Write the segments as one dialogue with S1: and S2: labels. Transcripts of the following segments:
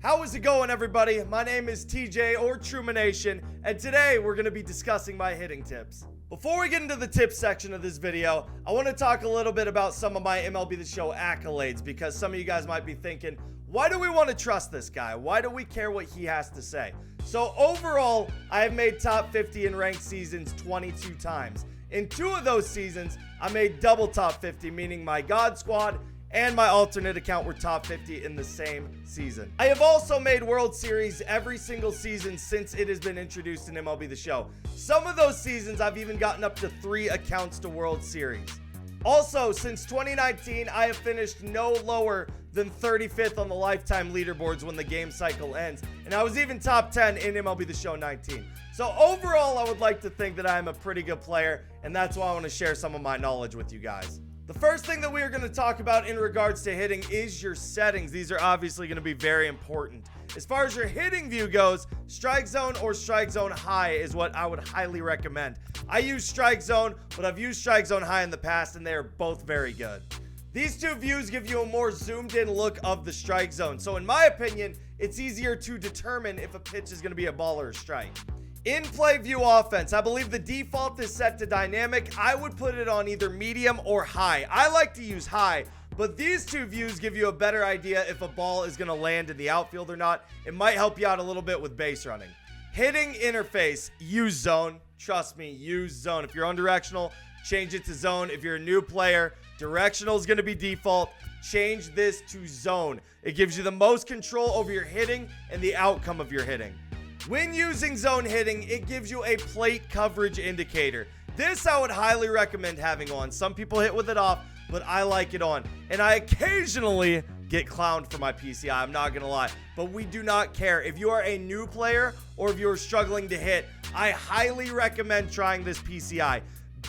S1: How is it going, everybody? My name is TJ or Trumanation, and today we're going to be discussing my hitting tips. Before we get into the tips section of this video, I want to talk a little bit about some of my MLB The Show accolades, because some of you guys might be thinking, why do we want to trust this guy? Why do we care what he has to say? So overall, I have made top 50 in ranked seasons 22 times. In 2 of those seasons, I made double top 50, meaning my God Squad and my alternate account were top 50 in the same season. I have also made World Series every single season since it has been introduced in MLB The Show. Some of those seasons, I've even gotten up to 3 accounts to World Series. Also, since 2019, I have finished no lower than 35th on the lifetime leaderboards when the game cycle ends. And I was even top 10 in MLB The Show 19. So overall, I would like to think that I am a pretty good player, and that's why I want to share some of my knowledge with you guys. The first thing that we are going to talk about in regards to hitting is your settings. These are obviously going to be very important. As far as your hitting view goes, strike zone or strike zone high is what I would highly recommend. I use strike zone, but I've used strike zone high in the past, and they are both very good. These 2 views give you a more zoomed in look of the strike zone. So in my opinion, it's easier to determine if a pitch is going to be a ball or a strike. In play view offense, I believe the default is set to dynamic. I would put it on either medium or high. I like to use high, but these 2 views give you a better idea if a ball is going to land in the outfield or not. It might help you out a little bit with base running. Hitting interface, use zone. Trust me, use zone. If you're undirectional, change it to zone. If you're a new player, directional is going to be default. Change this to zone. It gives you the most control over your hitting and the outcome of your hitting. When using zone hitting, it gives you a plate coverage indicator. This I would highly recommend having on. Some people hit with it off, but I like it on. And I occasionally get clowned for my PCI, I'm not gonna lie. But we do not care. If you are a new player or if you're struggling to hit, I highly recommend trying this PCI.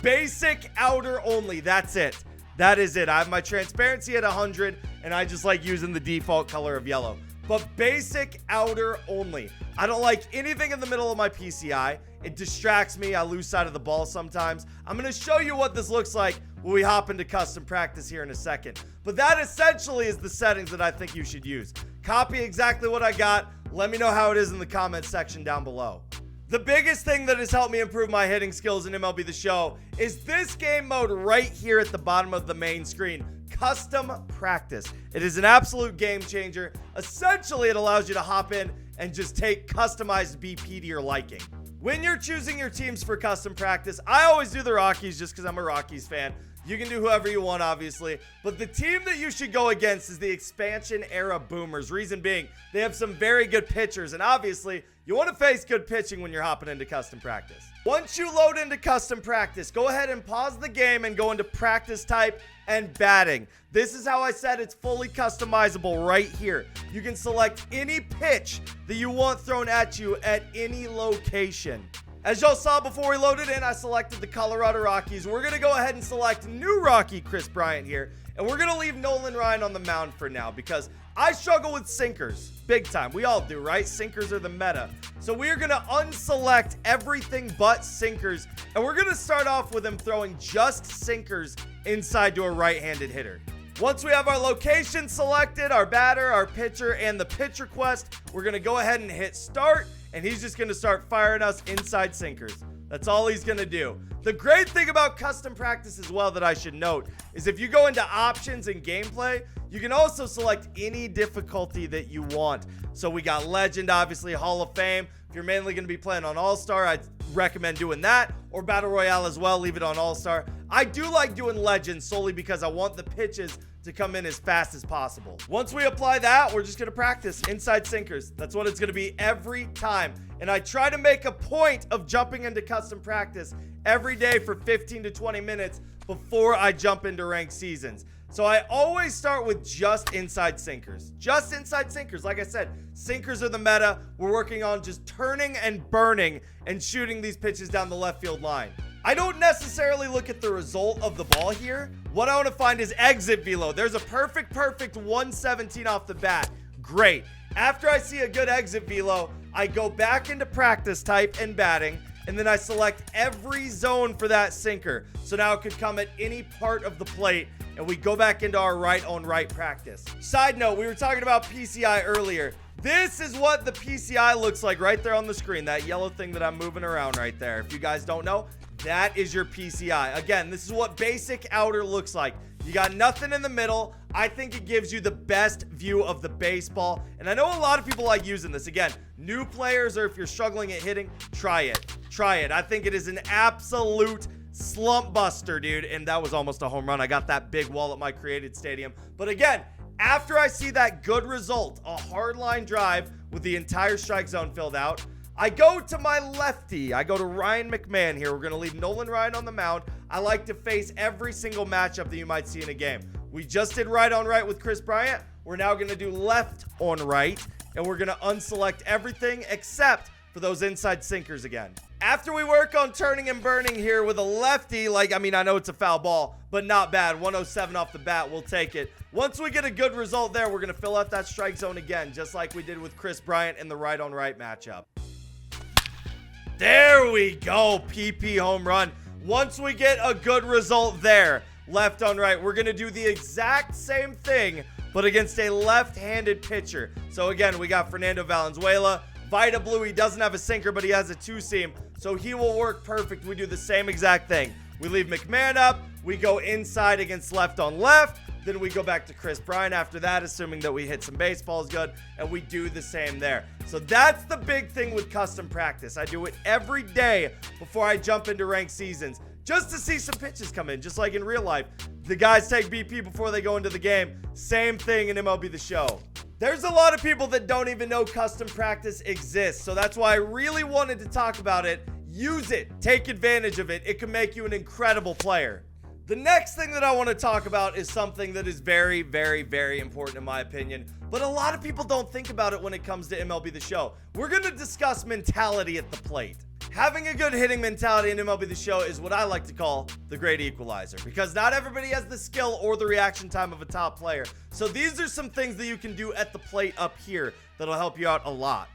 S1: Basic outer only, that's it. That is it. I have my transparency at 100, and I just like using the default color of yellow. But basic outer only. I don't like anything in the middle of my PCI. It distracts me. I lose sight of the ball sometimes. I'm going to show you what this looks like when we hop into custom practice here in a second. But that essentially is the settings that I think you should use. Copy exactly what I got. Let me know how it is in the comments section down below. The biggest thing that has helped me improve my hitting skills in MLB The Show is this game mode right here at the bottom of the main screen. Custom practice. It is an absolute game changer. Essentially, it allows you to hop in and just take customized BP to your liking. When you're choosing your teams for custom practice, I always do the Rockies just because I'm a Rockies fan. You can do whoever you want, obviously. But the team that you should go against is the expansion era Boomers. Reason being, they have some very good pitchers. And obviously, you want to face good pitching when you're hopping into custom practice. Once you load into custom practice, go ahead and pause the game and go into practice type and batting. This is how I said it's fully customizable right here. You can select any pitch that you want thrown at you at any location. As y'all saw before we loaded in, I selected the Colorado Rockies. We're going to go ahead and select new Rocky Chris Bryant here. And we're going to leave Nolan Ryan on the mound for now because I struggle with sinkers. Big time. We all do, right? Sinkers are the meta. So we are going to unselect everything but sinkers. And we're going to start off with him throwing just sinkers inside to a right-handed hitter. Once we have our location selected, our batter, our pitcher, and the pitch request, we're going to go ahead and hit start. And he's just going to start firing us inside sinkers. That's all he's going to do. The great thing about custom practice as well that I should note is if you go into options and gameplay, you can also select any difficulty that you want. So we got Legend, obviously Hall of Fame. If you're mainly going to be playing on All-Star, I'd recommend doing that. Or Battle Royale as well, leave it on All-Star. I do like doing Legend solely because I want the pitches to come in as fast as possible. Once we apply that, we're just going to practice inside sinkers. That's what it's going to be every time. And I try to make a point of jumping into custom practice every day for 15 to 20 minutes before I jump into ranked seasons. So I always start with just inside sinkers. Just inside sinkers. Like I said, sinkers are the meta. We're working on just turning and burning and shooting these pitches down the left field line. I don't necessarily look at the result of the ball here. What I want to find is exit velo. There's a perfect 117 off the bat. Great. After I see a good exit velo, I go back into practice type and batting, and then I select every zone for that sinker. So now it could come at any part of the plate, and we go back into our right on right practice. Side note, we were talking about PCI earlier. This is what the PCI looks like right there on the screen. That yellow thing that I'm moving around right there. If you guys don't know, that is your PCI. Again, this is what basic outer looks like. You got nothing in the middle. I think it gives you the best view of the baseball. And I know a lot of people like using this. Again, new players, or if you're struggling at hitting, try it. Try it. I think it is an absolute slump buster, dude. And that was almost a home run. I got that big wall at my created stadium. But again, after I see that good result, a hard line drive with the entire strike zone filled out, I go to my lefty. I go to Ryan McMahon here. We're going to leave Nolan Ryan on the mound. I like to face every single matchup that you might see in a game. We just did right on right with Chris Bryant. We're now going to do left on right, and we're going to unselect everything except for those inside sinkers again. After we work on turning and burning here with a lefty, I know it's a foul ball, but not bad. 107 off the bat, we'll take it. Once we get a good result there, we're going to fill out that strike zone again, just like we did with Chris Bryant in the right on right matchup. There we go, PP home run. Once we get a good result there, left on right, we're going to do the exact same thing, but against a left-handed pitcher. So again, we got Fernando Valenzuela. Vita Blue, he doesn't have a sinker, but he has a two-seam, so he will work perfect. We do the same exact thing. We leave McMahon up. We go inside against left on left. Then we go back to Chris Bryant after that, assuming that we hit some baseballs good, and we do the same there. So that's the big thing with custom practice. I do it every day before I jump into ranked seasons, just to see some pitches come in, just like in real life. The guys take BP before they go into the game. Same thing in MLB The Show. There's a lot of people that don't even know custom practice exists, so that's why I really wanted to talk about it. Use it. Take advantage of it. It can make you an incredible player. The next thing that I want to talk about is something that is very, very, very important in my opinion, but a lot of people don't think about it when it comes to MLB The Show. We're going to discuss mentality at the plate. Having a good hitting mentality in MLB The Show is what I like to call the great equalizer, because not everybody has the skill or the reaction time of a top player. So these are some things that you can do at the plate up here that'll help you out a lot.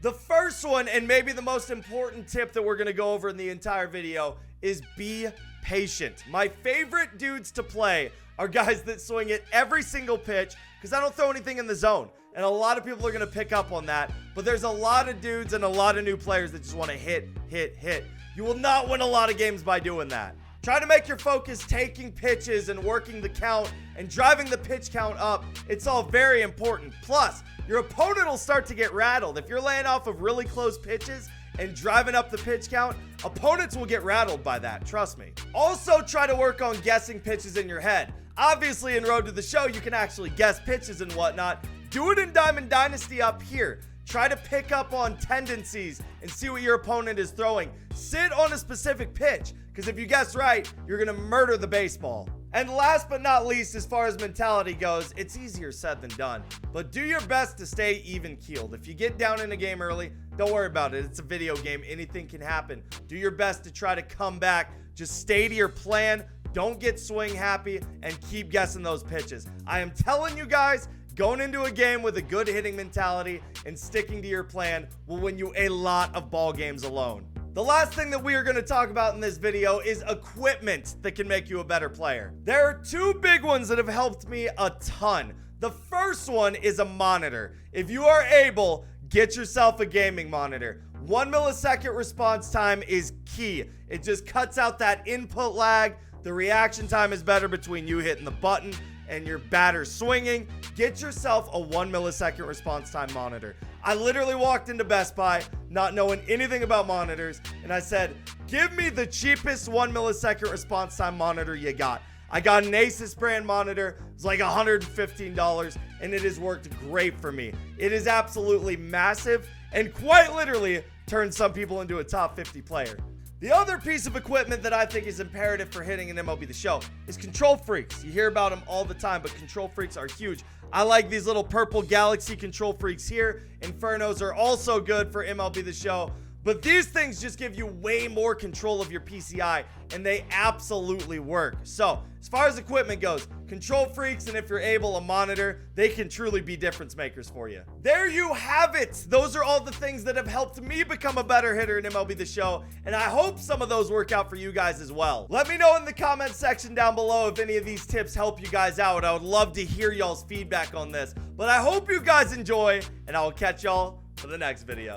S1: The first one, and maybe the most important tip that we're going to go over in the entire video, is be patient. My favorite dudes to play are guys that swing at every single pitch, because I don't throw anything in the zone. And a lot of people are going to pick up on that. But there's a lot of dudes and a lot of new players that just want to hit, hit, hit. You will not win a lot of games by doing that. Try to make your focus taking pitches and working the count and driving the pitch count up. It's all very important. Plus, your opponent will start to get rattled. If you're laying off of really close pitches and driving up the pitch count, opponents will get rattled by that, trust me. Also, try to work on guessing pitches in your head. Obviously, in Road to the Show, you can actually guess pitches and whatnot. Do it in Diamond Dynasty up here. Try to pick up on tendencies and see what your opponent is throwing. Sit on a specific pitch, because if you guess right, you're going to murder the baseball. And last but not least, as far as mentality goes, it's easier said than done. But do your best to stay even-keeled. If you get down in a game early, don't worry about it. It's a video game. Anything can happen. Do your best to try to come back. Just stay to your plan. Don't get swing happy and keep guessing those pitches. I am telling you guys, going into a game with a good hitting mentality and sticking to your plan will win you a lot of ball games alone. The last thing that we are going to talk about in this video is equipment that can make you a better player. There are two big ones that have helped me a ton. The first one is a monitor. If you are able, get yourself a gaming monitor. 1 millisecond response time is key. It just cuts out that input lag. The reaction time is better between you hitting the button and your batter swinging. Get yourself a 1 millisecond response time monitor. I literally walked into Best Buy not knowing anything about monitors, and I said, give me the cheapest 1 millisecond response time monitor you got. I got an Asus brand monitor. It's like $115, and it has worked great for me. It is absolutely massive and quite literally turned some people into a top 50 player. The other piece of equipment that I think is imperative for hitting in MLB The Show is control freaks. You hear about them all the time, but control freaks are huge. I like these little purple Galaxy control freaks here. Infernos are also good for MLB The Show, But these things just give you way more control of your PCI, and they absolutely work. So as far as equipment goes, Control Freaks, and if you're able, a monitor, they can truly be difference makers for you. There you have it. Those are all the things that have helped me become a better hitter in MLB The Show, and I hope some of those work out for you guys as well. Let me know in the comment section down below if any of these tips help you guys out. I would love to hear y'all's feedback on this. But I hope you guys enjoy, and I will catch y'all for the next video.